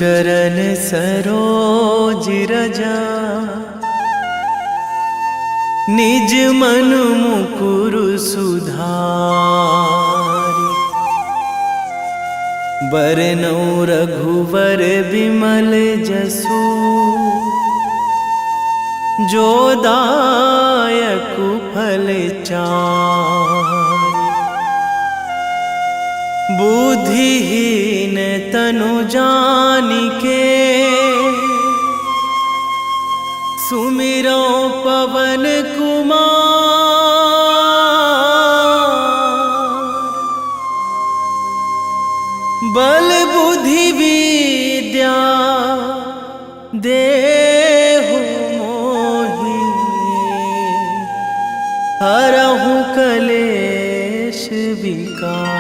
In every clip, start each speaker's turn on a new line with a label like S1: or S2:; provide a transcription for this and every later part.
S1: चरण सरोज रजा, निज मन मुकुर सुधारि। बरनौ रघुवर विमल जसु, जो दायक फल चारि। बुद्धिहीन तनु जानिके, सुमिरो पवन कुमार। बल बुद्धि विद्या देहु मोहि, हरहु कलेश विकार।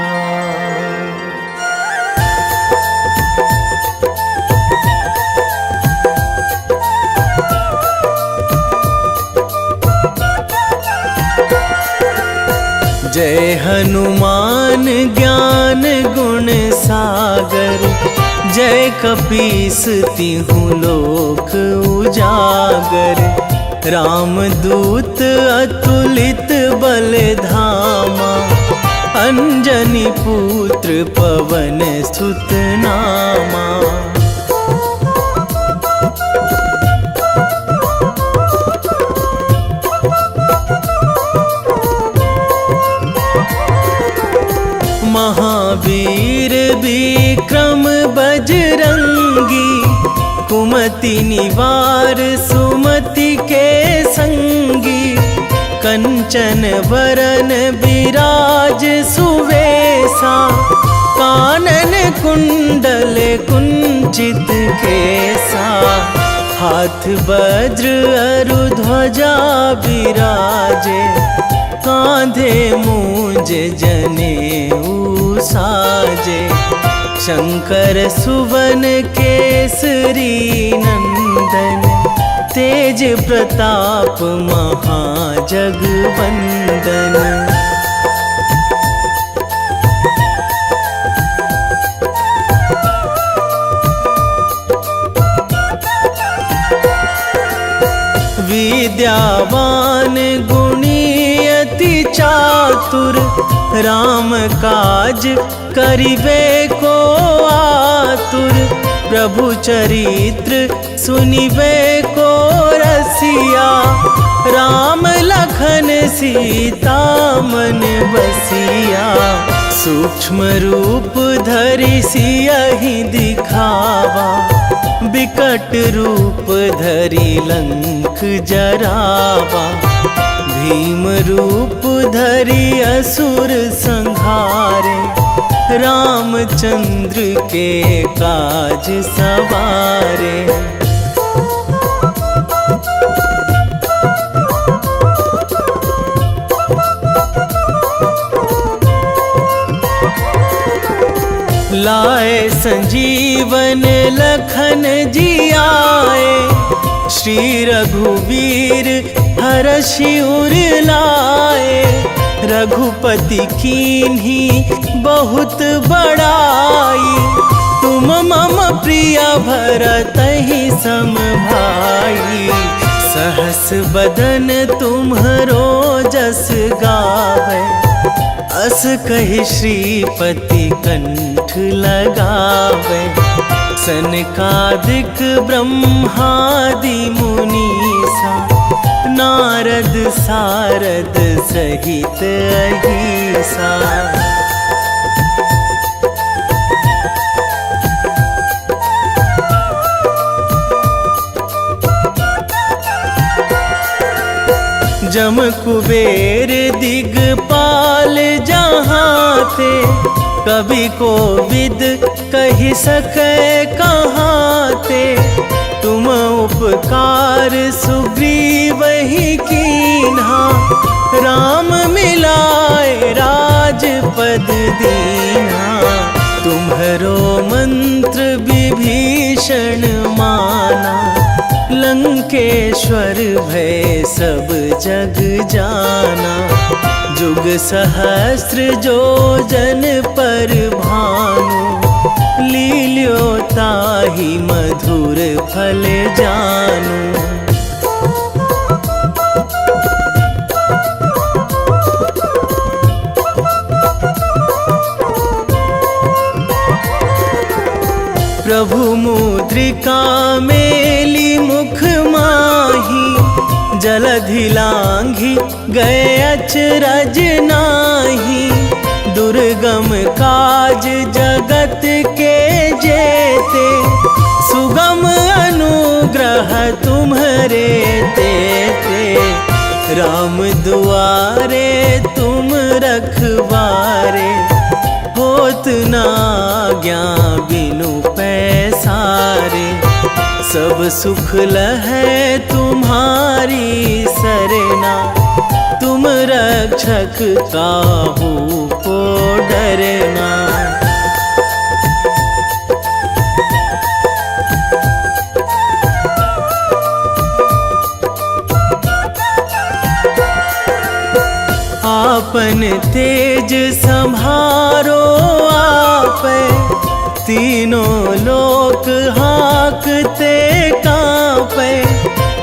S1: जय हनुमान ज्ञान गुण सागर, जय कपीस तिहु लोक उजागर। रामदूत अतुलित बल धामा, अंजनी पुत्र पवन सुत नामा। महावीर विक्रम बजरंगी, कुमति निवार सुमति के संगी। कंचन वरन विराज सुवेशा, कानन कुंडल कुंचित केसा। हाथ वज्र अरु ध्वजा विराजे, कांधे मूंज जनेऊ साजे। शंकर सुवन केसरी नंदन, तेज प्रताप महाजगवंदन। विद्यावान गुणी अति चातुर, राम काज करिबे को आतुर। प्रभु चरित्र सुनिबे को रसिया, राम लखन सीता मन बसिया। सूक्ष्म रूप धरि सियहि दिखावा, बिकट रूप धरि लंक जरावा। भीम रूप धरि असुर संहारे, रामचंद्र के काज सवारे। लाए संजीवन लखन जियाए, श्री रघुवीर हरषि उर लाए। रघुपति कीन्ही बहुत बड़ाई, तुम मम प्रिय भरतहि सम भाई। सहस बदन तुम्हरो जस गावै, अस कहि श्रीपति कंठ लगावै। सनकादिक ब्रह्मादि मुनीसा, नारद सारद सहित अहिसा। जम कुबेर दिगपाल जहाँ थे, कवि कोविद कहि सकै कहाँ थे। तुम उपकार सुग्रीवहि कीन्हा, राम मिलाए राजपद दीन्हा। तुम्हरो मंत्र विभीषण माना, लंकेश्वर भय सब जग जाना। जुग सहस्त्र जो जन पर भानु, लील्यो ताहि ताही मधुर फल जानू। प्रभु मुद्रिका मेली मुख माही, जलधि लांघी गए अचरज नाही। दुर्गम काज जगत के जेते, सुगम अनुग्रह तुम्हरे तेते। राम दुआरे तुम रखवारे, होत ना आज्ञा बिनु पैसारे। सब सुख लहै तुम्हारी सरना, तुम रक्षक काहू को डरना। आपन तेज संभारो आपै, तीनों लोक हाँकते कांपै।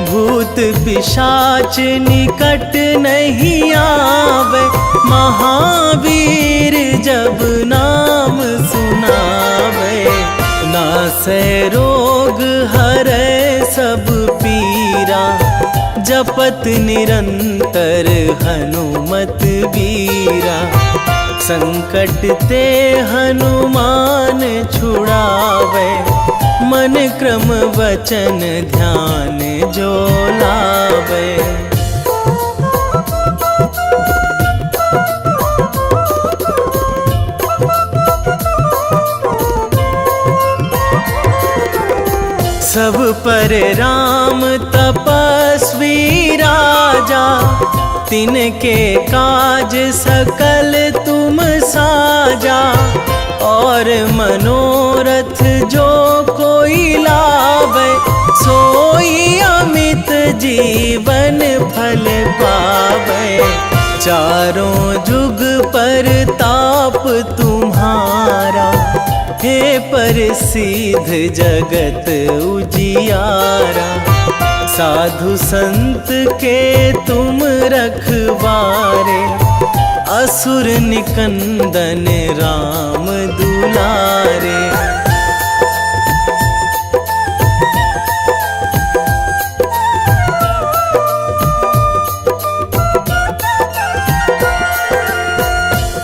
S1: भूत पिशाच निकट नहीं आवे, महावीर जब नाम सुनावे। नासै रोग हरै सब पीरा, जपत निरंतर हनुमत बीरा। संकट ते हनुमान छुड़ावे, मन क्रम वचन ध्यान जो लावे। सब पर राम तपस्वी राजा, तिनके काज सकल तुम साजा। और मनोरथ जो कोई लावे, सोई अमित जीवन फल पावे। चारों जुग पर ताप तुम्हारा, हे प्रसिद्ध जगत उजियारा। साधु संत के तुम रखवारे, असुर निकंदन राम दुलारे।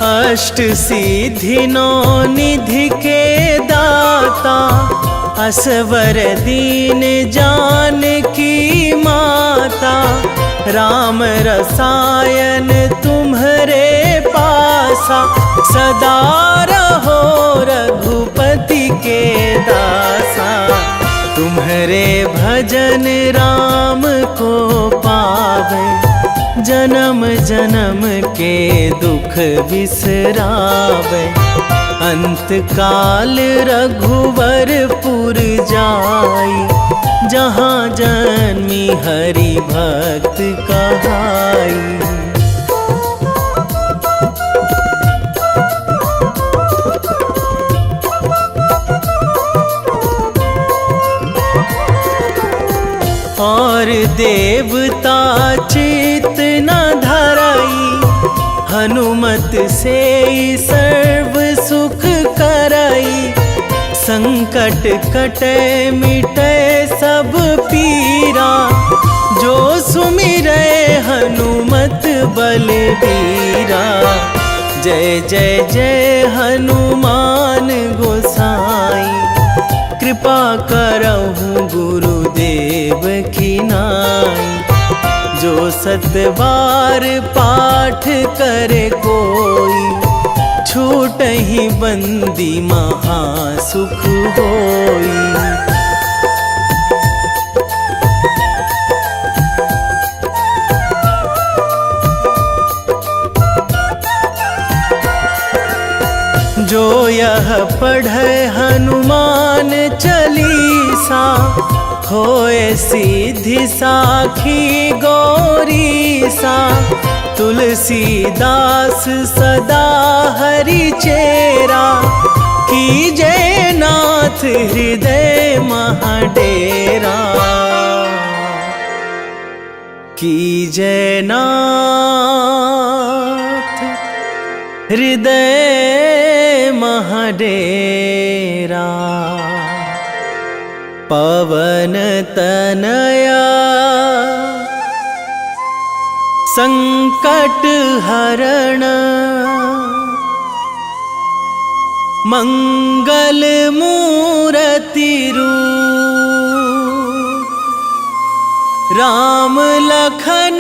S1: अष्ट सिद्धि नौ निधि के दाता, असवर दीन जानकी माता। राम रसायन तुम्हरे पासा, सदा रहो रघुपति के दासा। तुम्हरे भजन राम को पावे, जन्म जन्म के दुख बिसरावे। अंत काल रघुवरपुर जाई, जहाँ जन्मी हरि भक्त कहाई। और देवता चित न धराई, हनुमत से सर्व सुख कराई। संकट कटे मिटे सब पीरा, जो सुमिरै हनुमत बलबीरा। जय जय जय हनुमान गोसाई, कृपा करहु गुरुदेव की नाई। जो सतबार पाठ करे कोई, छूटहि बंदी महासुख होई। जो यह पढ़े हनुमान चालीसा, होए सिद्धि साखी गौरीसा। तुलसीदास सदा हरि चेरा, कीजय नाथ हृदय कीजय नाथ हृदय महडेरा। पवन तनया संकट हरण, मंगल मूर्ति रूप। राम लखन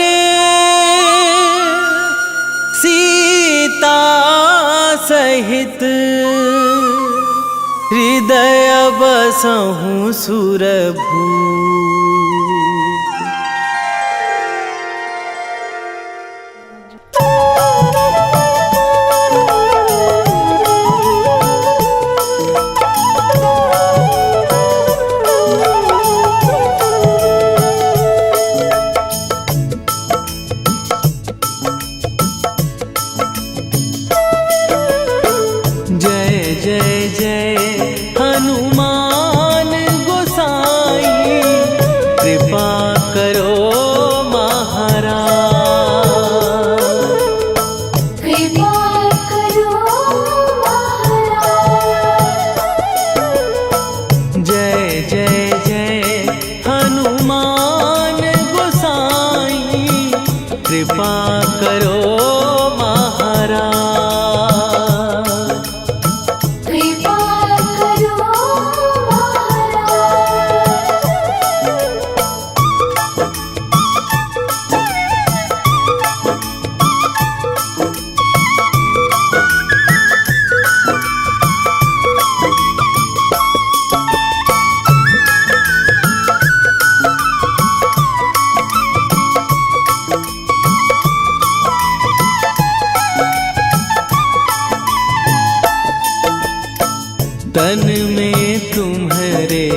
S1: सीता सहित, हृदय बसहु सुरभूप। कृपा करो महाराज,
S2: कृपा करो
S1: तन में तुम्हारे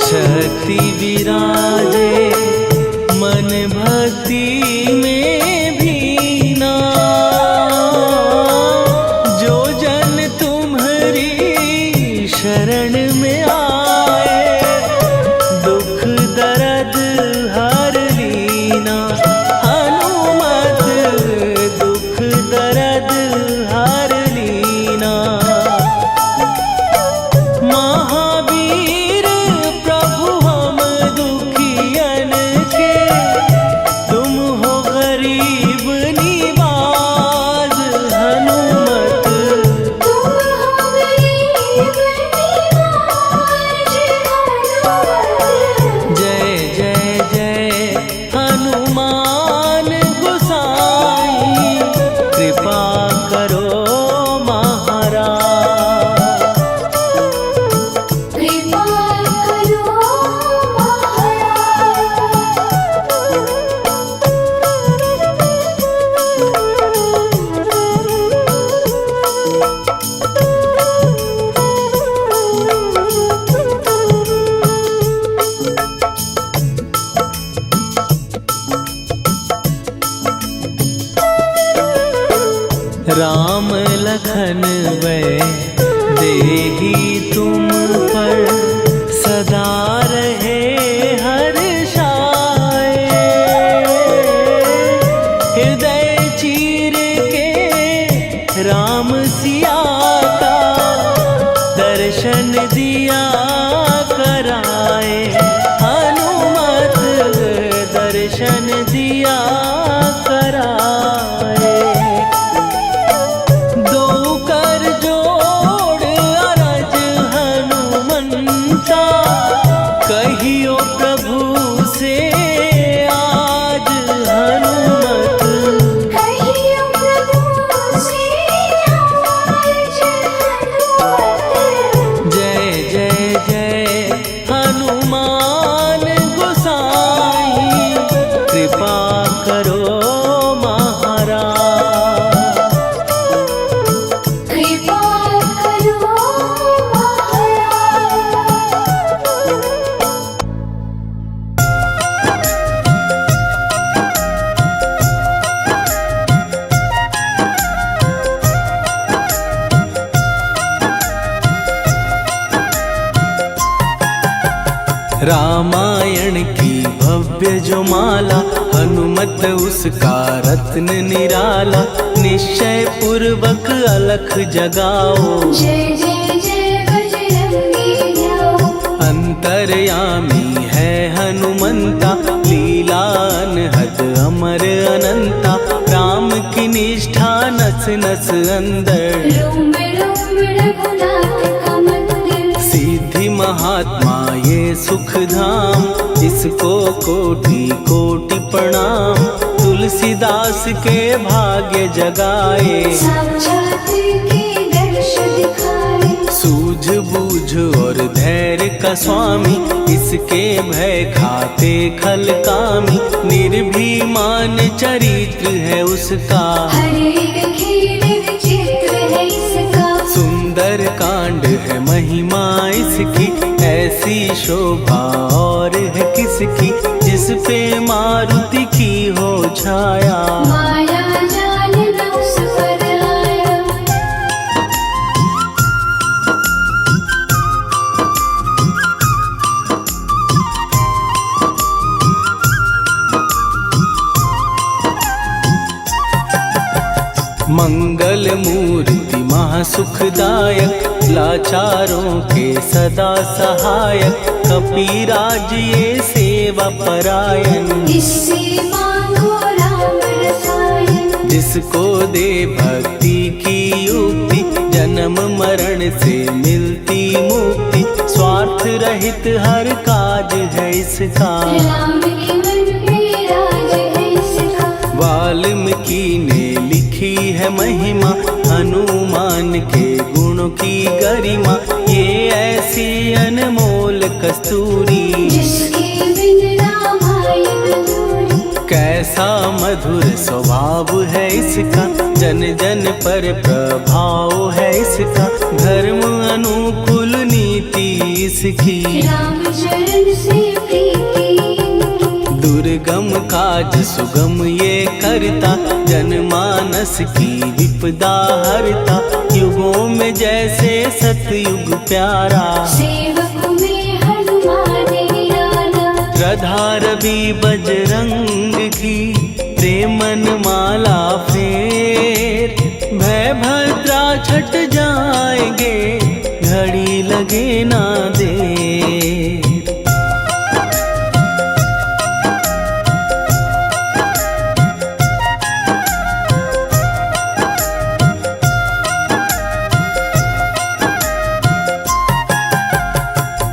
S1: शक्ति विराजे, मन भक्ति में भीना। जो जन तुम्हारी शरण में आए, दुख दर्द हर लीना। हनुमत दुख दर्द हर लीना। महावीर प्रभु हम दुखियन के, तुम हो गरीब निवाज। हनुमत
S2: तुम हो गरीब निवाज।
S1: जय जय जय हनुमान गोसाई, कृपा करो महाराज।
S2: कृपा करो
S1: राम लखन वै देही तुम पर, सदा रहे हर्षाए। हृदय चीर के राम सिया का, दर्शन दिया कराए। हनुमत दर्शन दिया कराए। दो कर जोड़ अरज रामायण की भव्य जो माला, हनुमत उसका रत्न निराला। निश्चय पूर्वक अलख जगाओ,
S2: जय जय जय बजरंगी जाओ।
S1: अंतर्यामी है हनुमंता, लीला अनहद अमर अनंता। राम की निष्ठा नस नस अंदर,
S2: रोम रोम रघुनाथ का मंदिर।
S1: सिद्धि महात्मा ये सुख धाम, इसको कोटि कोटि प्रणाम। तुलसीदास के भाग्य जगाए,
S2: साक्षात के दर्श दिखाए।
S1: सूझ बूझ और धैर्य का स्वामी, इसके भय खाते खल कामी। निर्भीमान चरित्र है उसका,
S2: हर एक खेल विचित्र है इसका।
S1: सुंदर कांड है महिमा इसकी। ऐसी शोभा और है किसकी, जिस पे मारुति की हो छाया।
S2: माया जाल न उस पर आया।
S1: मंगल मूर्ति महासुखदायक, लाचारों के सदा सहायक। कपीराज ये सेवा परायण,
S2: इससे मांगो राम रसायन।
S1: जिसको दे भक्ति की युक्ति, जन्म मरण से मिलती मुक्ति। स्वार्थ रहित हर काज है इसका,
S2: राम के मन में राज है इसका।
S1: वाल्मीकि ने लिखी है महिमा, हनुमान के गुणों की गरिमा। ये ऐसी अनमोल कस्तूरी,
S2: जिसके बिन रामायण अधूरी।
S1: कैसा मधुर स्वभाव है इसका, जन जन पर प्रभाव है इसका। धर्म अनुकूल नीति इसकी,
S2: राम चरण से प्रीति इनकी।
S1: दुर्गम काज सुगम ये करता, जनमानस की विपदा हरता। युगों में जैसे सतयुग प्यारा,
S2: सेवक में हनुमान निराला।
S1: श्रद्धा रवि बजरंग की, प्रेमन माला फेर। भय भद्रा छट जाएंगे, घड़ी लगे ना देर।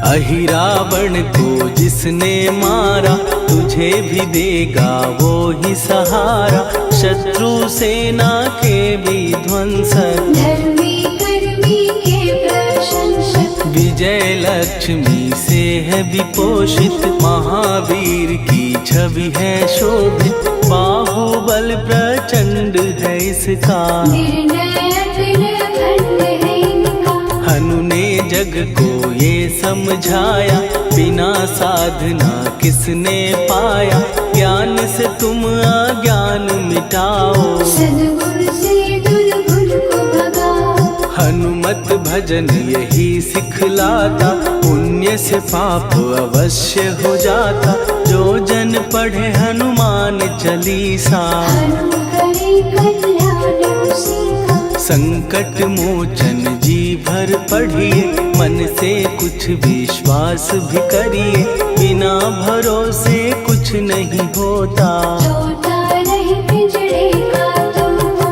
S1: अहिरावण को जिसने मारा, तुझे भी देगा वो ही सहारा। शत्रु सेना के विध्वंसक,
S2: धर्मी कर्मी के प्रशंसक।
S1: विजय लक्ष्मी से है विपोषित। महावीर की छवि है शोभित, बाहुबल प्रचंड है इसका।
S2: निर्णय अखंड है इनका।
S1: हनु ने जग को ये समझाया, बिना साधना किसने पाया। ज्ञान से तुम अज्ञान मिटाओ,
S2: सद्गुण से दुर्गुण को भगाओ।
S1: हनुमत भजन यही सिखलाता, पुण्य से पाप अवश्य हो जाता। जो जन पढ़े हनुमान चालीसा,
S2: हनु करे कल्याण उसी का।
S1: संकट मोचन जी भर पढ़िए, मन से कुछ विश्वास भी करिए। बिना भरोसे कुछ नहीं होता,
S2: होता रहे पिंजड़े का तोता।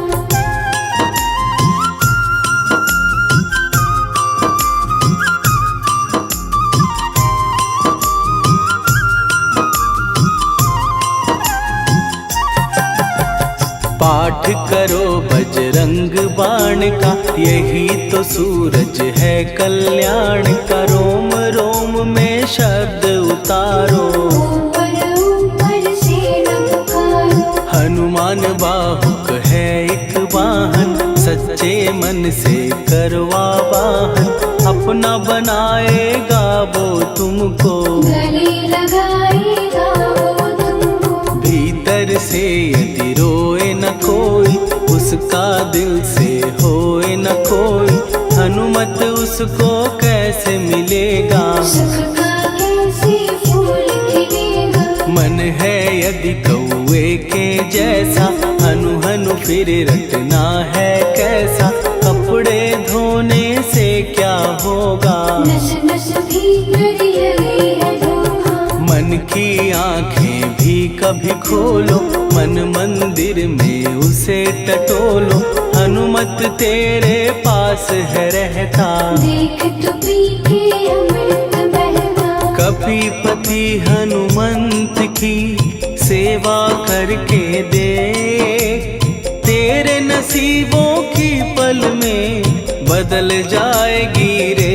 S1: पाठ करो बजरंग बाण का, यही तो सूरज है कल्याण का। रोम रोम में शब्द उतारो,
S2: ऊपर ऊपर से न पुकारो।
S1: हनुमान बाहुक है एक वाहन, सच्चे मन से करवा वाहन। अपना बनाएगा वो तुमको,
S2: गले लगाएगा वो तुमको।
S1: भीतर से यदि रोए न कोई, उसका दिल से होए न कोई। हनुमत उसको कैसे मिलेगा,
S2: सुख का कैसे
S1: फिर रटना है कैसा, कपड़े धोने से क्या होगा।
S2: नस नस भीतर यही है धोखा।
S1: मन की आंखें भी कभी खोलो, मन मंदिर में उसे टटोलो। हनुमत तेरे पास है रहता,
S2: देख तो पी के अमृत बहता।
S1: कपीपति हनुमंत की सेवा करके दे, तेरे नसीबों की पल में बदल जाएगी रे।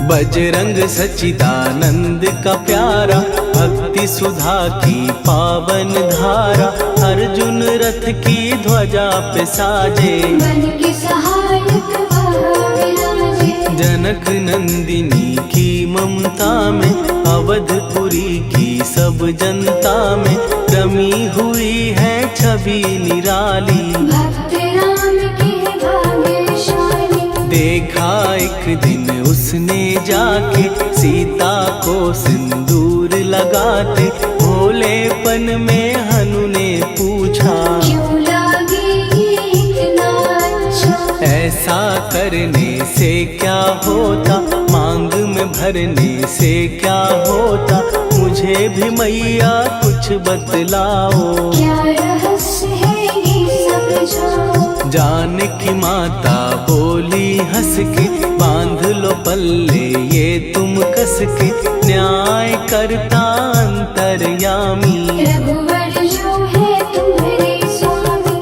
S1: बजरंग सच्चिदानंद का प्यारा, भक्ति सुधा की पावन धारा। अर्जुन रथ की ध्वजा पे साजे,
S2: बन के सहायक वहाँ विराजे।
S1: जनक नंदिनी की ममता में, अवधपुरी की सब जनता में रमी हुई है छवि निराली।
S2: भक्त राम के भाग्यशाली,
S1: देखा एक दिन उसने जाके सीता को सिंदूर लगाते। भोलेपन में हनु ने पूछा,
S2: क्यों लागे ये इतना अच्छा।
S1: ऐसा करने से क्या होता, मांग में भरने से क्या होता। मुझे भी मैया कुछ बतलाओ,
S2: क्या रहस्य है ये समझाओ।
S1: जानकी माता बोली हंस के, बांध लो पल्ले ये तुम कस के। न्याय करता अंतर्यामी,
S2: रघुवर जो है तुम्हारे स्वामी।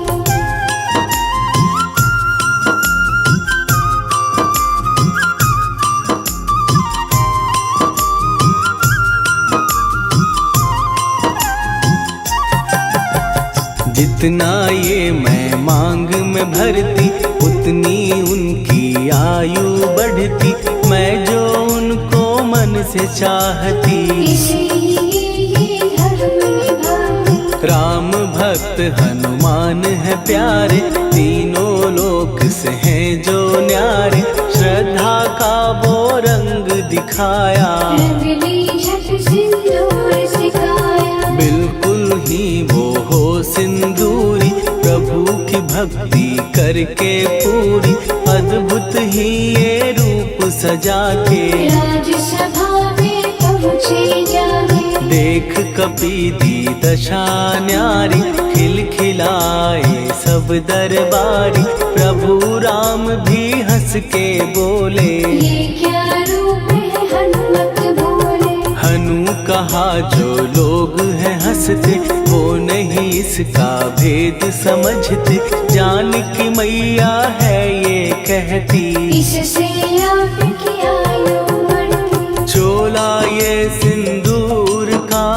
S1: जितना ये मैं मांग में भरती, उतनी उनकी आयु बढ़ती। मैं जो उनको मन से चाहती,
S2: इसीलिए ये धर्म निभाती।
S1: राम भक्त हनुमान है प्यारे, तीनों लोक से हैं जो न्यारे। श्रद्धा का वो रंग दिखाया,
S2: रंगली झट सिंदूर सिखाया।
S1: बिल्कुल ही वो हो सिंदूरी, प्रभु की भक्ति करके पूरी। अद्भुत ही ये रूप सजा के,
S2: राजसभा में पहुँचे जाके।
S1: देख कपीदी दशा न्यारी, खिलखिलाए सब दरबारी। प्रभु राम भी हंस के बोले,
S2: ये क्या रूप है हनुमत बोले।
S1: हनु कहा जो लोग हैं हंसते, वो नहीं इसका भेद समझते। जानकी मैया है ये कहती,
S2: इससे आपकी आयु बढ़ती।
S1: चोला ये सिंदूर का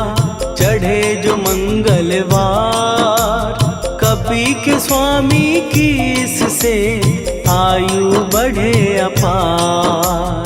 S1: चढ़े जो मंगलवार। कपी के स्वामी की इससे आयु बढ़े अपार।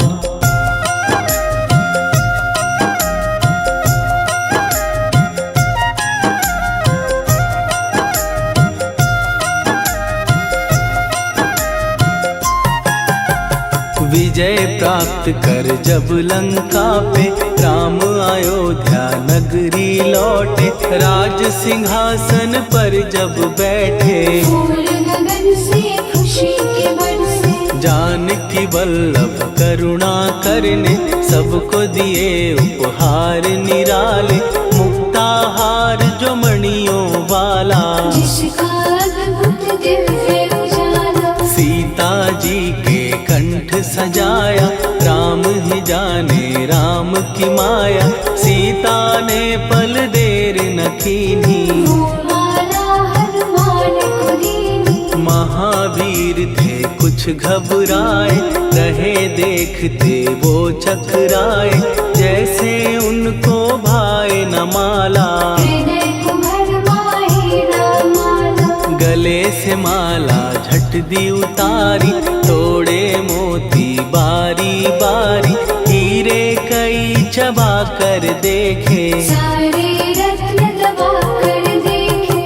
S1: विजय प्राप्त कर जब लंका पे, राम अयोध्या नगरी लौटे। राज सिंहासन पर जब बैठे,
S2: फूल गगन से खुशी के बरसे।
S1: जानकी वल्लभ करुणा करने, सबको दिए उपहार निराले। मुक्ताहार जो मणियों वाला,
S2: जिसका अद्भुत दिव्य उजाला।
S1: सीता जी के कंठ सजाया। राम ही जाने राम की माया, सीता ने पल देर न कीन्ही।
S2: वो माला हनुमान को दीनी।
S1: महावीर थे कुछ घबराए, रहे देखते वो चकराए। जैसे उनको भाए न माला,
S2: हृदय को भरमाए न माला।
S1: गले से माला झट दी उतारी। तोड़े मोती बारी बारी, हीरे कई चबा कर देखे।
S2: सारे रत्न दबा कर देखे।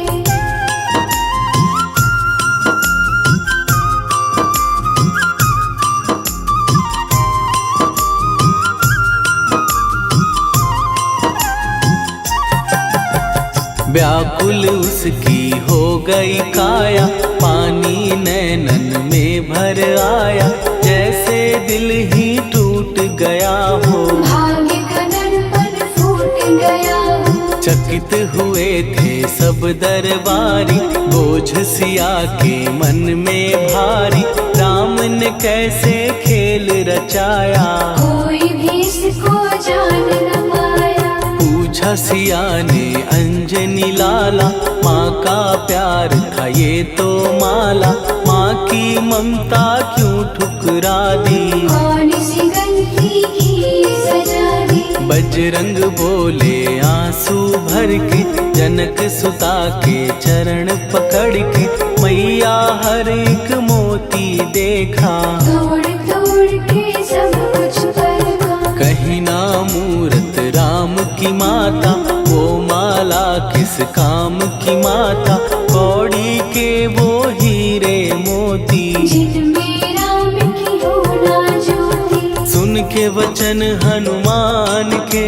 S1: व्याकुल उसकी हो गई काया, पानी नैनन में भर आया, जैसे दिल ही टूट गया हो।
S2: भाग्य का दर्पण फूट गया हो।
S1: चकित हुए थे सब दरबारी, बोझ सिया के मन में भारी, राम ने कैसे खेल रचाया,
S2: कोई भी इसको जान न पाया।
S1: पूछा सिया ने अंजनी लाला, माँ का प्यार था ये तो माला, माँ की ममता क्यों ठुकरा दी,
S2: कौन सी गलती की सजा दी।
S1: बजरंग बोले आंसू भर के, जनक सुता के चरण पकड़ के, मैया हर एक मोती देखा,
S2: तोड़ तोड़ के सब कुछ परखा।
S1: कहीं ना मूरत राम की माता, वो माला किस काम की माता, कौड़ी के वो हीरे मोती,
S2: जिनमें राम की हो ना ज्योति।
S1: सुन के वचन हनुमान के,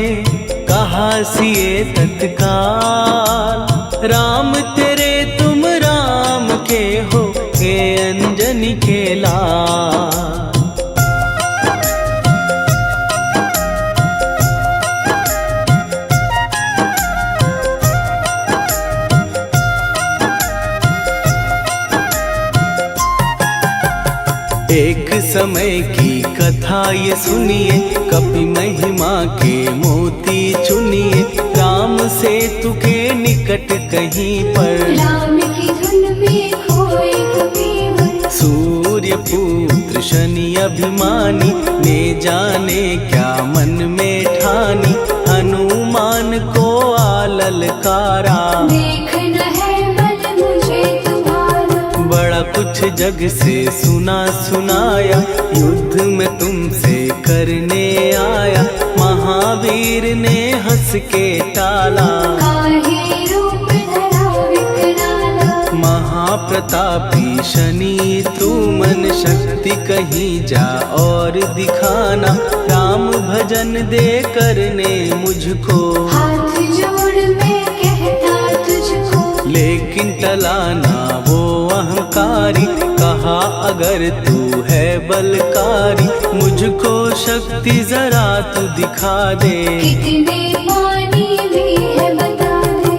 S1: कहा सिए तत्काल, राम तेरे तुम राम के हो, के अंजनी के लाल। एक समय की कथा ये सुनिए, कपि महिमा के मोती चुनिए, राम सेतु के निकट कहीं पर,
S2: राम की धुन में खोए कबीर।
S1: सूर्य पुत्र शनि अभिमानी, ने जाने क्या मन में ठानी, हनुमान को आललकारा,
S2: देखना है बल मुझे तुम्हारा।
S1: बड़ा कुछ जग से सुना सुनाया, युद्ध में तुमसे करने आया, महावीर ने हंस के टाला,
S2: काहे रूप धरा विकराला।
S1: महाप्रतापी शनि तू मन शक्ति कहीं जा और दिखाना, राम भजन दे करने मुझको,
S2: हाथ जोड़ मैं कहता तुझको।
S1: लेकिन टलाना वो अहंकारी, कहा अगर तू है बलकारी, मुझको शक्ति जरा तू दिखा दे,
S2: कितने पानी भी है बता दे।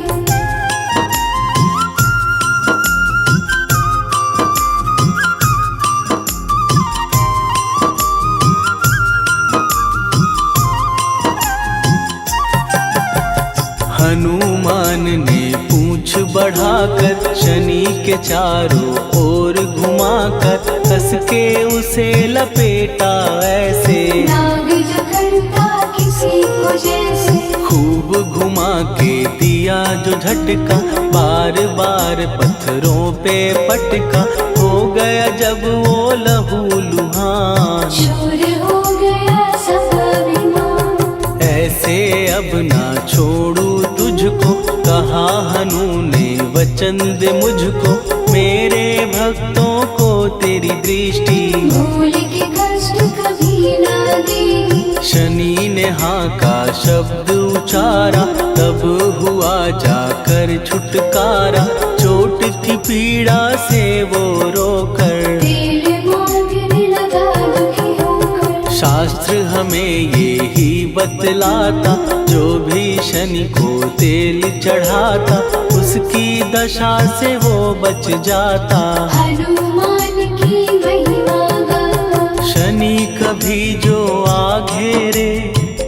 S1: हनुमान ने पूंछ बढ़ाकर, शनि के चारों ओर घुमाकर, कस के उसे लपेटा ऐसे,
S2: नाग जो करता किसी को जैसे।
S1: खूब घुमा के दिया जो झटका, बार बार पत्थरों पे पटका, हो गया जब वो लहू लुहान,
S2: शूर हो गया सब अभिमान।
S1: ऐसे अब ना छोड़ू तुझको, कहा हनु ने वचन दे मुझको, मेरे भक्तों को तेरी दृष्टि,
S2: भूल के कष्ट कभी ना देगी।
S1: शनि ने हाँ का शब्द उचारा, तब हुआ जाकर छुटकारा, चोट की पीड़ा से वो रोकर,
S2: तेल मांगने लगा दुखी होकर।
S1: शास्त्र हमें ये ही बतलाता, जो भी शनि को तेल चढ़ाता, उसकी दशा से वो बच जाता,
S2: हनुमान की महिमा गाता।
S1: शनि कभी जो आ घेरे,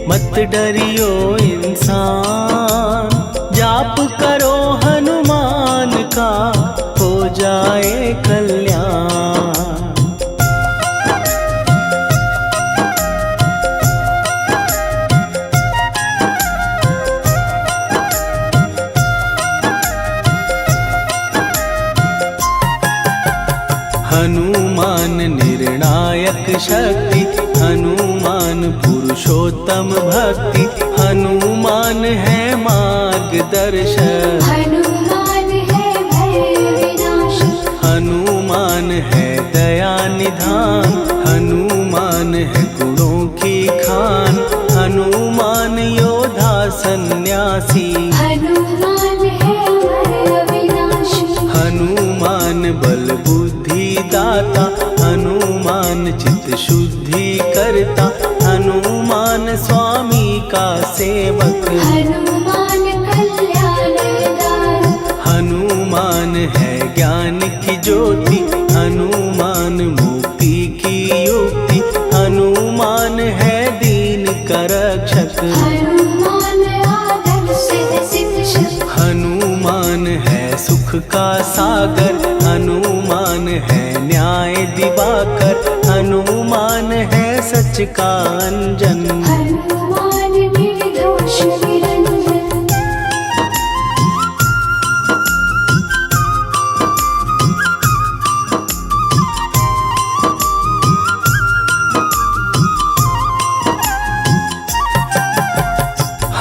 S1: मत डरियो इंसान, जाप करो हनुमान का, हो जाए कल्याण। हनुमान निर्णायक शक्ति, हनुमान पुरुषोत्तम भक्ति, हनुमान है मार्गदर्शक,
S2: हनुमान है भय विनाशक।
S1: हनुमान है दया निधान, हनुमान है गुणों की खान, हनुमान योद्धा सन्यासी,
S2: हनुमान है हनुमान कल्याणदार।
S1: हनुमान है ज्ञान की ज्योति, हनुमान मुक्ति की युक्ति, हनुमान है दीन का रक्षक।
S2: हनुमान आदर्श शिक्षक।
S1: हनुमान है सुख का सागर, हनुमान है न्याय दिवाकर, हनुमान है सच का अंजन।
S2: हनुमान निर्दोष निरंजन।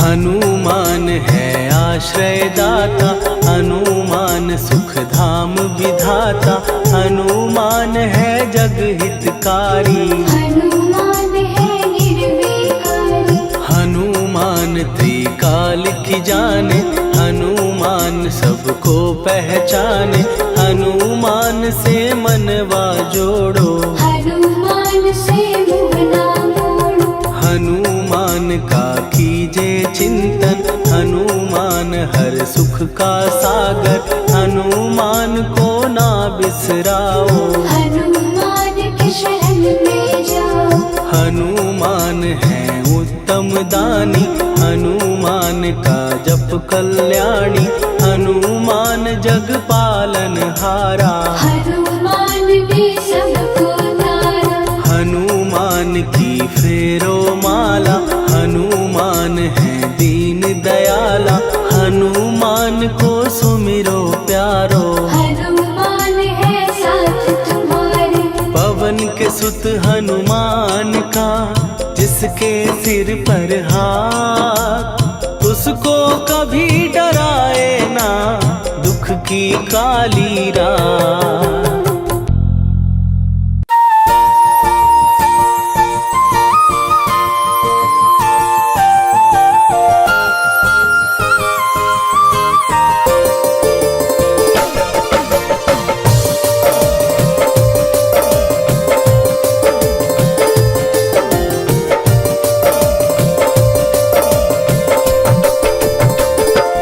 S1: हनुमान है आश्रय दाता, हनुमान सुख धाम विधाता, हनुमान है जग हितकारी।
S2: हनुमान है निर्विकारी।
S1: हनुमान त्रिकाल की जाने, हनुमान सबको पहचाने, हनुमान से मनवा जोड़ो।
S2: हनुमान से मुँह ना मोड़ो।
S1: हनुमान का कीजे चिंतन, हनुमान हर सुख का सागर, हनुमान को ना बिसराओ।
S2: हनुमान के शरण में जाओ।
S1: हनुमान है उत्तम दानी, हनुमान का जप कल्याणी, हनुमान जग पालन हारा।
S2: हनुमान ने सबको तारा।
S1: हनुमान की फेरो माला, हनुमान है दीन दयाला, हनुमान को सुमिरो प्यारो।
S2: हनुमान है साथ तुम्हारे।
S1: पवन के सुत हनुमान का, जिसके सिर पर हाथ, उसको कभी डराए ना दुख की काली रात।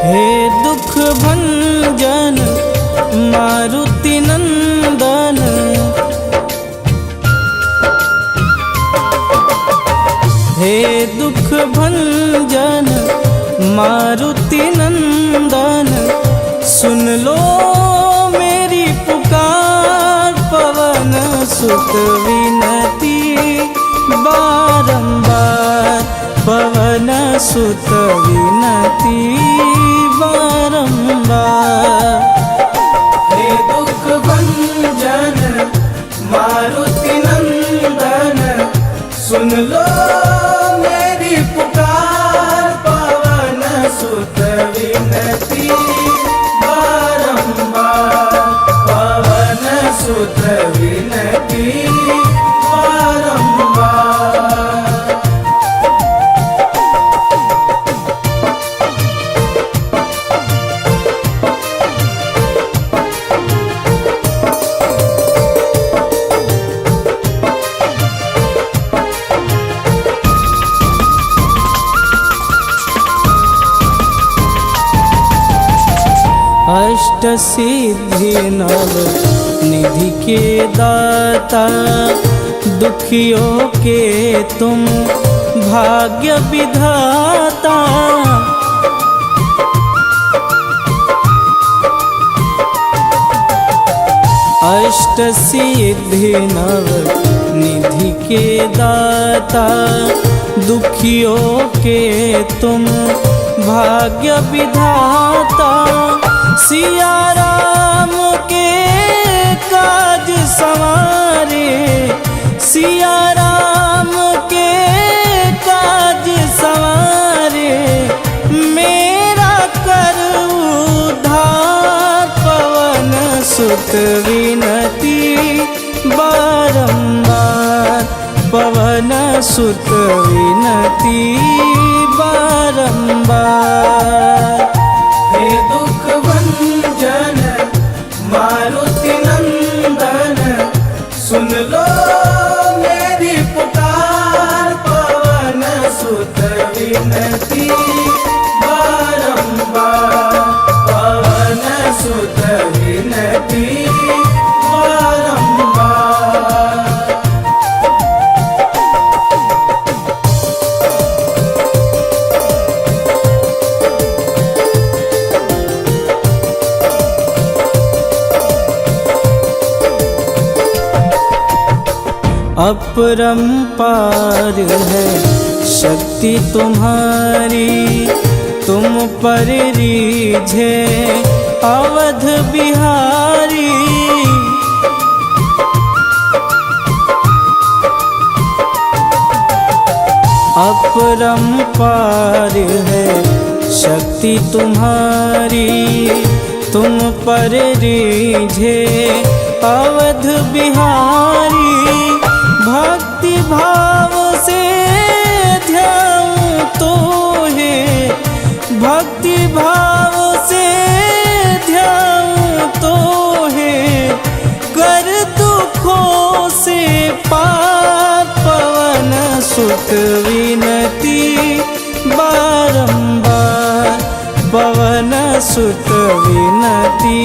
S1: हे दुख भंजन मारुति नंदन, हे दुख भंजन मारुति नंदन, सुन लो मेरी पुकार। पवन सुत विनती बारंबार, पवन सुत विनती बारंबार। हे दुख भंजन मारुति नंदन, सुन लो मेरी पुकार। पवन सुत विनती बारंबार, पवन सुत विनती बारंबार। अष्ट सिद्धि नव निधि के दाता, दुखियों के तुम भाग्य विधाता। अष्ट सिद्धि नव निधि के दाता, दुखियों के तुम भाग्य विधाता। सिया राम के काज सवारे, सिया राम के काज सवारे, मेरा कर उद्धार। पवन सुत विनती बारंबार, पवन सुत विनती बारंबार। हे दुख भंजन मारुति नंदन, सुन लो मेरी पुकार। पवन सुत विनती अपरंपार है शक्ति तुम्हारी, तुम पर रीझे अवध बिहारी। अपरंपार है शक्ति तुम्हारी, तुम पर रीझे अवध बिहारी। भक्ति भाव से ध्याऊं तो है, भक्ति भाव से ध्याऊं तो है, कर दुखों से पार पवन सुत विनती बारंबार, पवन सुत विनती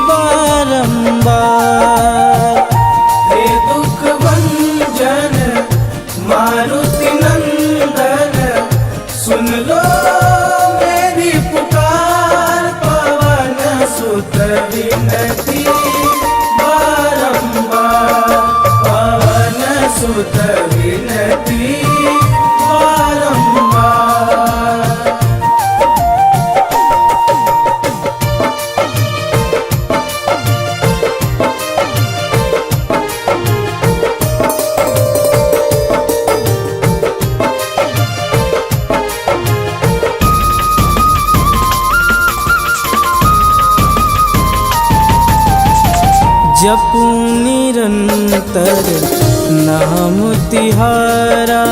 S1: बारंबार।
S3: हे दुख भंजन मारुति नंदन, सुन लो मेरी पुकार, पवन सुत विनती बारंबार, पवन सुत विनती बारंबार।
S1: जपूं निरंतर नाम तिहारा,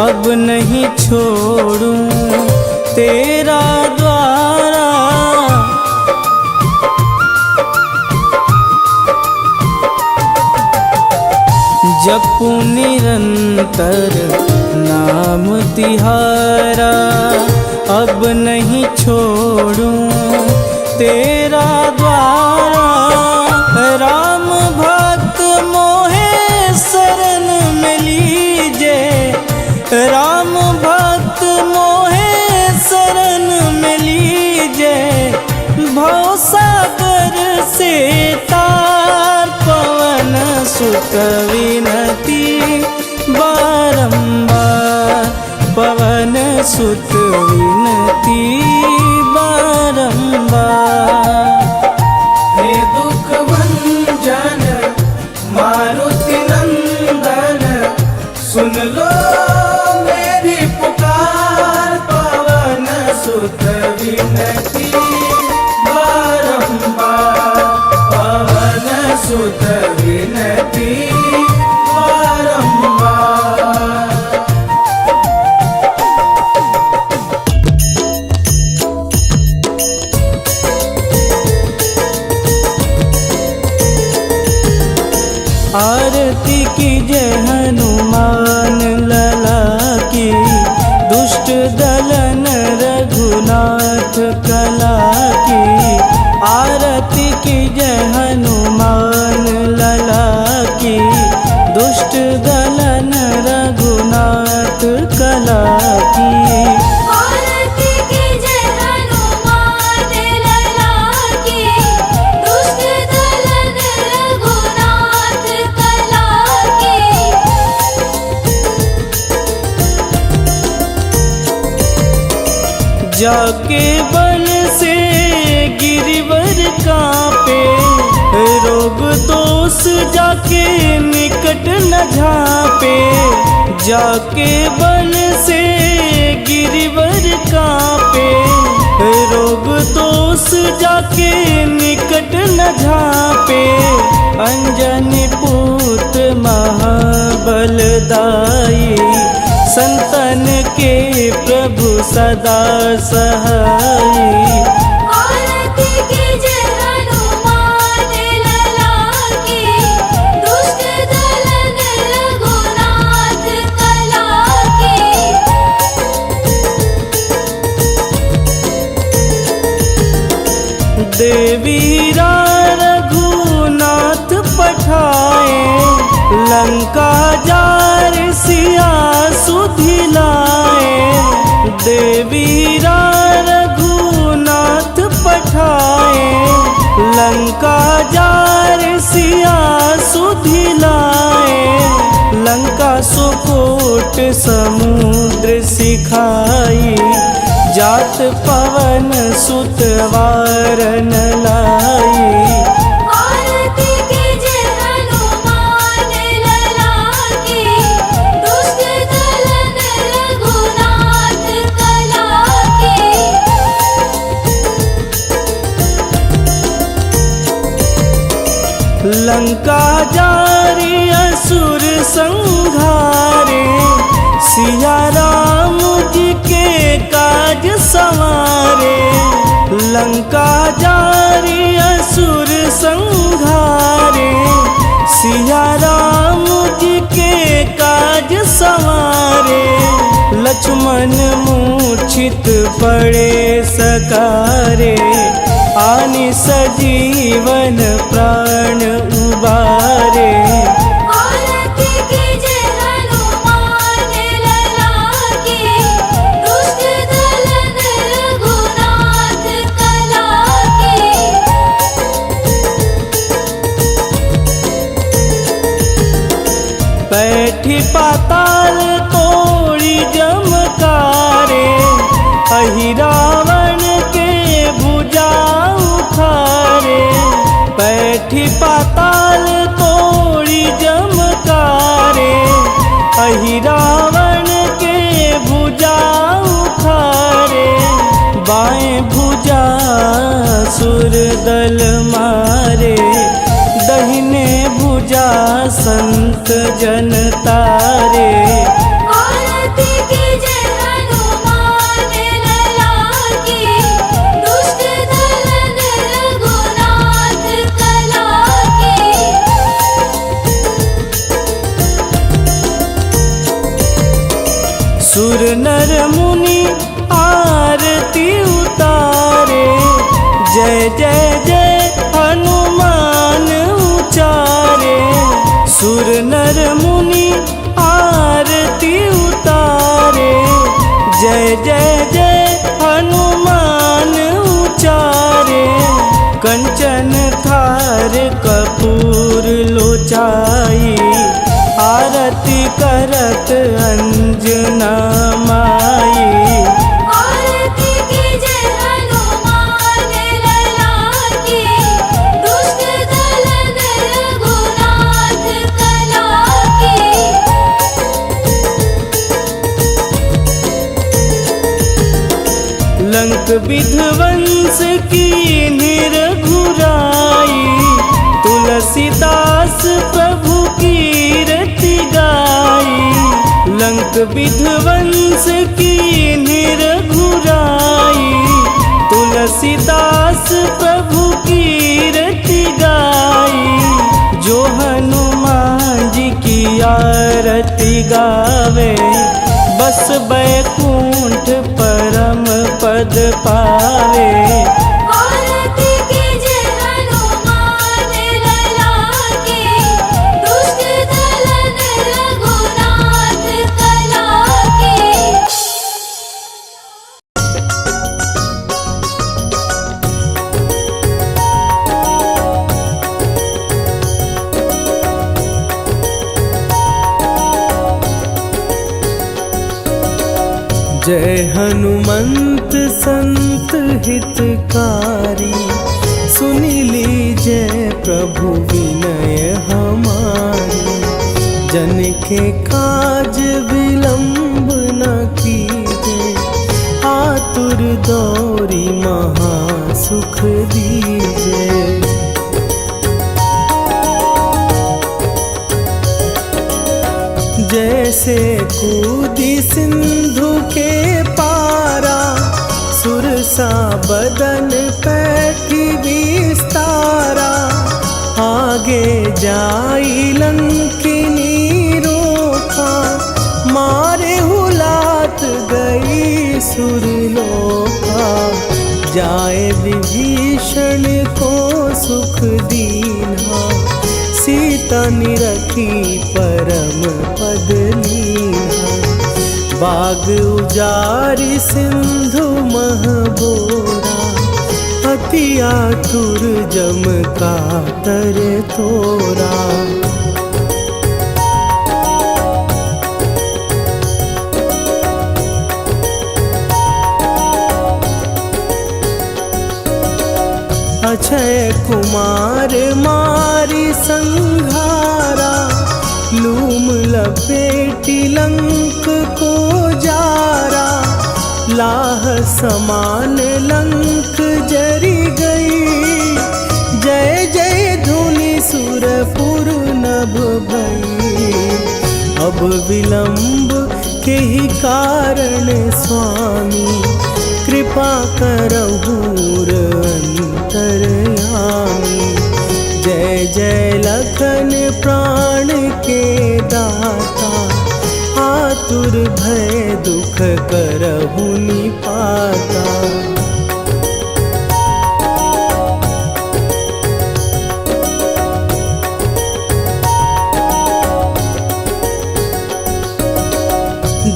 S1: अब नहीं छोड़ूं तेरा द्वारा। जपूं निरंतर नाम तिहारा, अब नहीं छोड़ूं तेरा द्वारा। राम भक्त मोहे शरण में लीजे, राम भक्त मोहे शरण में लीजे। भवसागर से तार पवन सुत विनती बारंबार, पवन सुत विनती बारंबार।
S3: हे दुख भंजन मारुति नंदन, सुन लो मेरी पुकार, पवन सुत विनती बारंबार, पवन सुत विनती बारंबार।
S1: आरती की जय हनुमान लला की, दुष्ट दलन रघुनाथ कला की। आरती की जय हनुमान लला की, दुष्ट दलन रघुनाथ कला की।
S2: आरती की जय हनुमान लला की, दुष्ट दलन रघुनाथ कला की।
S1: जाके बल से गिरिवर कांपे, रोग दोष जाके निकट न झांपे। जाके बल से गिरिवर कांपे, रोग दोष जाके निकट न झांपे। अंजनी पुत्र महाबलदाई, संतन के प्रभु सदा सहाई।
S2: आरती की जय हनुमान लला की, दुष्ट दलन रघुनाथ कला की।
S1: देवीरा रघुनाथ पठाए, लंका जार सिया सुधिलाए। देवीरा रघुनाथ पठाए, लंका जार सिया सुधिलाए। सुकूट समुद्र सिखाई, जात पवन सुत वारन लाई।
S2: आरती कीजे हनुमान लला की, दुष्ट दलन रघुनाथ कला की।
S1: लंका जारी असुर संहारे, सिया राम जी के काज संवारे। लंका जारी असुर संहारे, सिया राम जी के काज संवारे। लक्ष्मण मूर्छित पड़े सकारे, आनि सजीवन प्राण उबारे।
S2: आरती कीजे हनुमान लला की, दुष्ट दलन रघुनाथ कला की।
S1: बैठी पाताल तोड़ी जमकारे, अहि रावण के भुजा उखारे। बैठी पाताल तोड़ी जमकारे, अहि रावण के भुजा उखारे। बाएं भुजा सुर दल मारे, दहिने भुजा संत जन तारे।
S2: आरती कीजे हनुमान लला की, दुष्ट दलन रघुनाथ कला की।
S1: सुर नर मुनि आरती उतारे, जय जय जय हनुमान उचारे। सुर नर मुनि आरती उतारे, जय जय जय हनुमान उचारे। कंचन थार कपूर लोचाई, आरती करत अंजना माई।
S2: आरती कीजे हनुमान लला की, दुष्ट दलन रघुनाथ कला की।
S1: लंक विध्वंस की निरघुराई, तुलसीदास प्रभु कीरति गाई। लंक विध्वंस की निरघुराई, तुलसीदास प्रभु कीरति गाई। जो हनुमान जी की आरती गावे, बस बैकुंठ परम पद पावे।
S2: आरती कीजे हनुमान लला की, दुष्ट दलन रघुनाथ कला की।
S1: जय हनुमंत संत हितकारी, सुनी लीजय प्रभु विनय हमारी। जन के काज विलंब न कीजे, आतुर दौरी महा सुख दीजे। जैसे कूदी सिंधु के पारा, सुरसा बदन पैठी विस्तारा। आगे जाई लंकिनी रोका, मारे हुलात गई सुरलोका। जाए विभीषण को सुख दीना, सीता निरखी परम पद लीना। बाग उजारि सिंधु महबोरा, अति आतुर जम कातर तोरा। अक्षय कुमार मारी संघारा, लूम लपेटी लंक को जारा, लाह समान लंक जरी गई। जय जय धुनि सुरपुर नभ भई, अब विलंब के ही कारण स्वामी, कृपा करहु अंतरयामी। जय जय लखन प्राण के दाता, आतुर भय दुख करहु निपाता।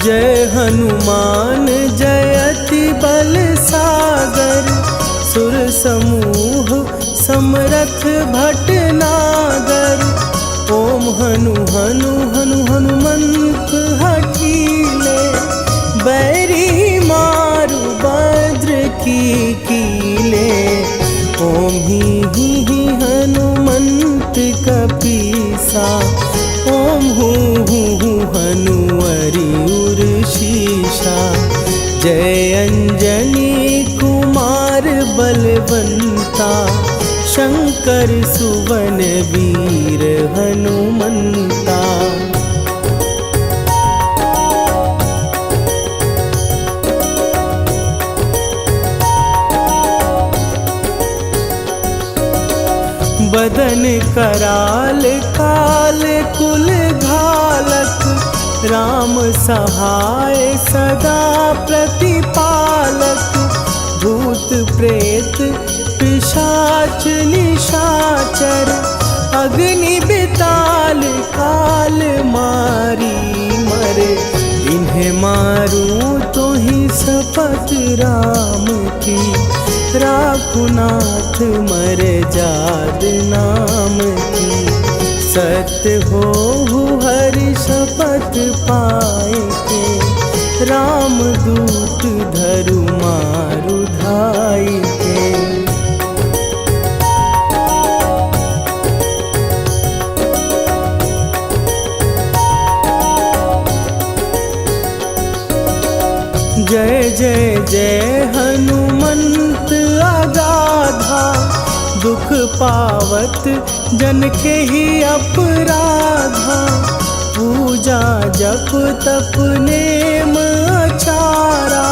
S1: जय हनुमान जयति बल सागर, सुर समूह समरथ भटनागर। ओम हनु हनु हनु हनुमंत हठीले, बैरी मारु भद्र की कीले। ओम ही हनुमंत कपीसा, ओम हूँ हनुवरि उर्शीषा। जय अंजनी कुमार बलवंता, शंकर सुवन वीर हनुमंता। बदन कराल काल कुल घालक, राम सहाय सदा प्रतिपालक। भूत प्रेत पिशाच निशाचर, अग्नि बिताल काल मारी मरे। इन्हें मारूं तो ही शपथ राम की, राखुनाथ मरे जाद नाम की। सत्य हो हरि शपथ पाए के, राम दूत धरु मारु धाई के। जय जय जय हनुमंत अगाधा, दुख पावत जन के ही अपराधा। पूजा जप तप नेम आचारा,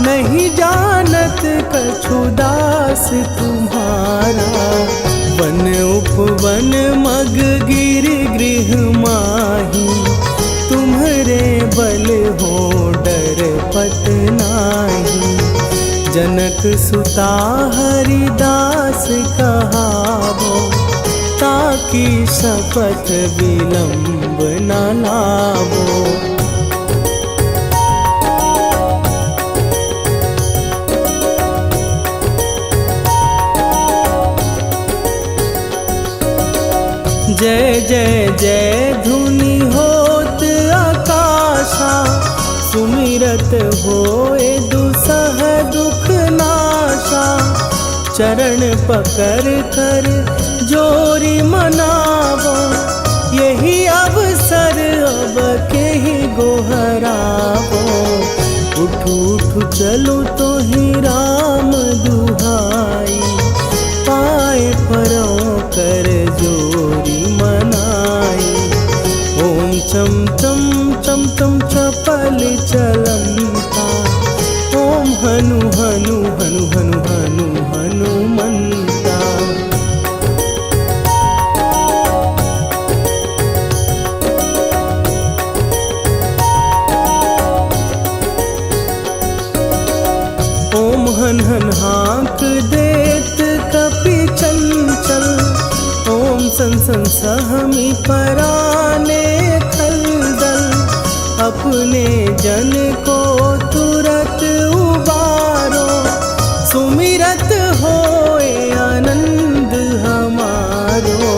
S1: नहीं जानत कछु दास तुम्हारा। वन उपवन मग गिर गृह माही, तुम्हरे बल हो डर पत नाही। जनक सुता हरिदास कहावो, ताकि शपथ विलंब न लावो। जय जय जय धुनि होत आकाशा, सुमिरत होए दुसह दुख नाशा। चरण पकड़ कर जोरी मनावो, यही अवसर अब के ही गोहरावो। उठू उठू चलो तो ही राम दुहाई, पाए परों कर जोरी मनाई। ओम चम चम चम चम चपल चलंता, ओम हनु हनु हनु हनु हनु हनुमंता। ओम हन हन हाँक देत कपि चंचल, ओम सन सन सहमी पराने खलदल। अपने जन को तुरत उबारो, सुमिरत होए आनंद हमारो।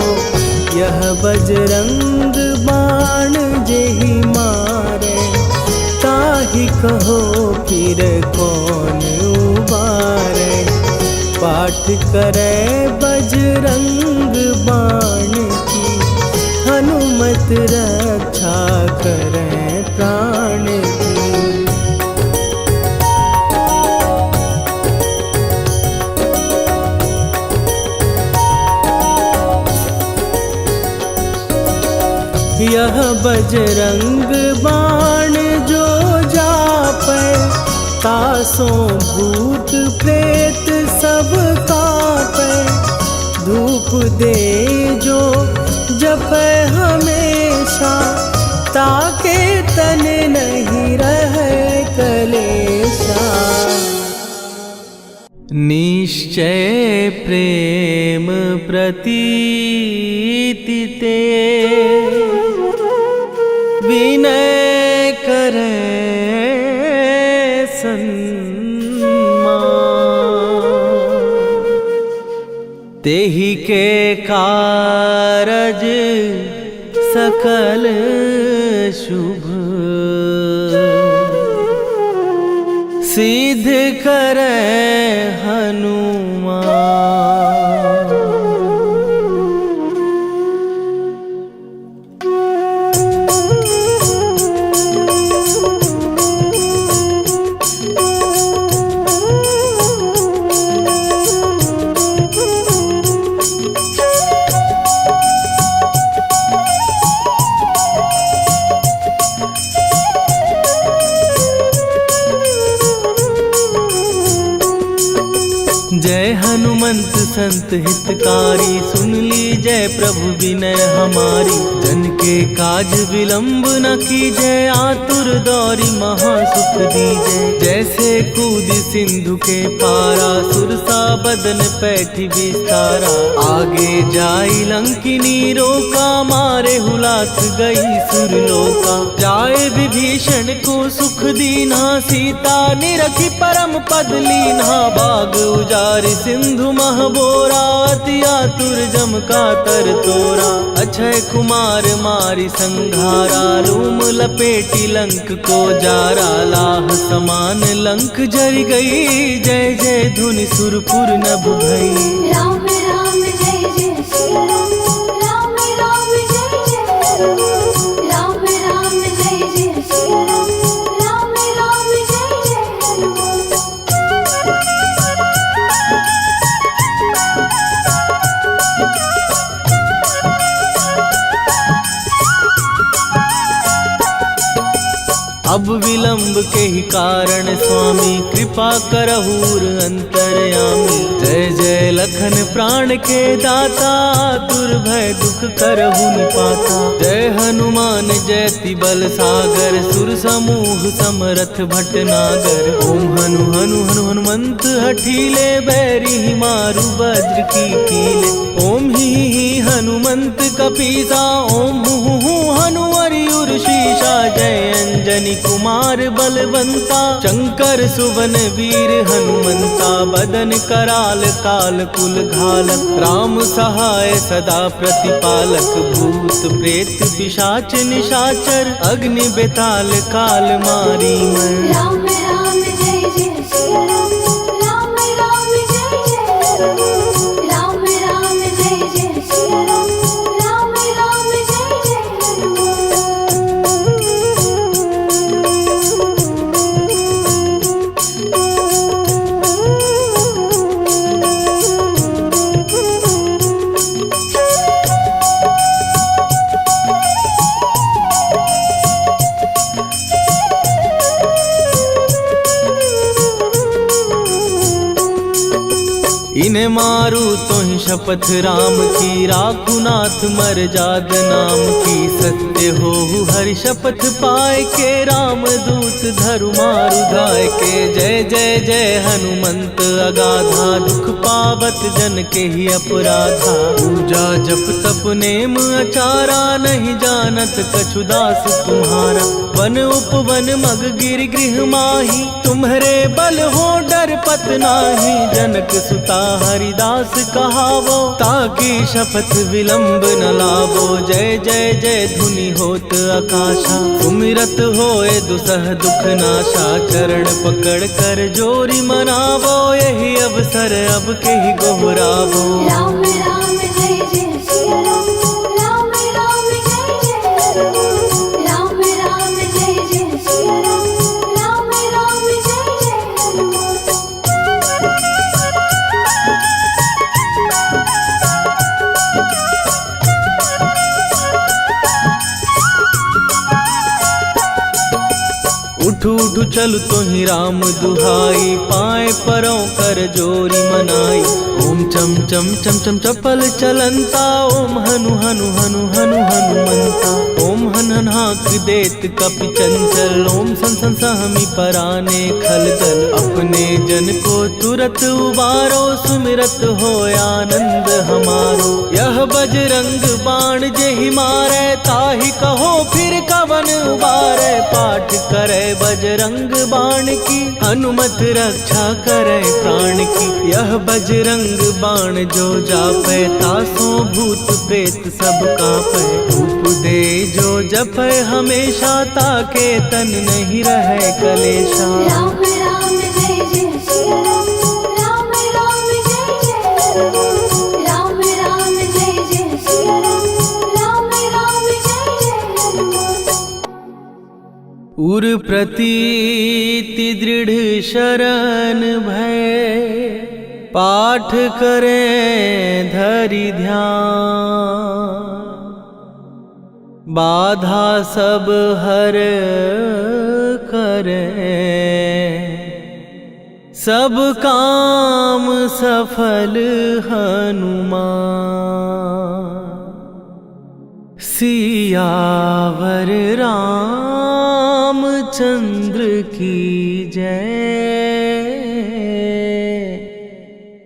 S1: यह बजरंग बाण जेहि मारे, ताहि कहो फिर कौन उबारे। पाठ पाठ करे बजरंग बाण की, हनुमत रक्षा करे प्राण की। यह बजरंग बाण जो जापै, तासों भूत प्रेत सब कापै। धूप दे जो जपै हमेशा, ताके तन नहीं रहे कलेशा। निश्चय प्रेम प्रतीति ते, विनय करे सन्मान। तेहि के कारज सकल शुभ, सिद्ध करे हनुमान। जय हनुमंत संत हितकारी, सुन लीजय प्रभु विनय हमारी। जन के काज विलंब न कीजय, आतुर दौरी महासुख दीजय। जैसे कूद सिंधु के पारा, सुरसा बदन पैठी विस्तारा। आगे जाई लंकिनी रोका, मारे हुलाक गई सुरलोका। जाए विभीषण को सुख दीना, सीता निरखी परम पद लीना। बाग उजारि सिंधु महबोरा, अति आतुर जम का तर तोरा। अक्षय कुमार मारी संघारा, लूम लपेटी लंक को जारा। लाह समान लंक जर गई, जय जय धुनि सुरपुर नभ भई।
S2: राम राम जय जय श्री राम, राम राम जय जय राम। राम राम जय जय श्री राम, राम राम जय जय राम।
S1: अब विलंब के ही कारण स्वामी, कृपा करहूर अंतरयामी। जय जय लखन प्राण के दाता, दुर्भय दुख करहु निपाता। जय हनुमान जयति बल सागर, सुर समूह समरथ भटनागर। ओम हनु हनु हनु हनुमंत हठीले, बैरी मारु वज्र की कीले। ओम ही हनुमंत कपीसा, ओम हु हनुमरि उर्शीषा। जय अंजनी कुमार बलवंता, शंकर सुवन वीर हनुमंता। बदन कराल काल कुल घालक, राम सहाय सदा प्रतिपालक। भूत प्रेत पिशाच निशाचर, अग्नि बेताल काल मारी मैं।
S2: राम राम जय जय श्री राम, राम राम जय जय राम। राम राम जय जय श्री राम, राम राम जय जय राम।
S1: इन्हें मारू तो ही शपथ राम की, राखू नाथ मर जाद नाम की। सत्य हो हरि शपथ पाए के, राम दूत धरु मारु धाय के। जय जय जय हनुमंत अगाधा, दुख पावत जन के ही अपराधा। पूजा जप तप नेम अचारा, नहीं जानत कछु दास तुम्हारा। वन उपवन मग गिर गृह माही, तुम्हारे बल हो डर पत नाही। जनक सुता हरिदास कहावो, ताकि शपथ विलंब न लावो। जय जय जय धुनि होत आकाशा, सुमिरत होए दुसह दुख नाशा। चरण पकड़ कर जोरी मनावो, यही अवसर अब के ही गोहराबो।
S2: राम राम जय जय सिया राम, राम राम जय जय राम, राम राम जय जय सिया राम, राम राम जय जय राम।
S1: उठू उठू चलु तो ही राम दुहाई, पाए परों कर जोरी मनाई। ओम चम चम चम चम चपल चलंता, ओम हनु हनु हनु हनु हनुमंता। ओम हन हन हाक देत कपि चंचल, ओम सन सन सहमी पराने खलदल। अपने जन को तुरत उबारो, सुमिरत हो आनंद हमारो। यह बजरंग बाण जेहि मारे, ताहि कहो फिर कवन उबारे। पाठ करे बजरंग बाण की, हनुमत रक्षा करे प्राण की। यह बजरंग बाण जो जापे, तासो भूत प्रेत सब कापे। धूप दे जो जपे हमेशा, ताके तन नहीं रहे कलेशा।
S2: राम राम जय जय सिया राम, राम राम जय जय राम, राम राम जय जय सिया राम, राम राम जय जय राम।
S1: उर प्रतीति दृढ़ शरण भय, पाठ करें धरि ध्यान। बाधा सब हर करें, सब काम सफल हनुमान। सियावर रामचंद्र की जय।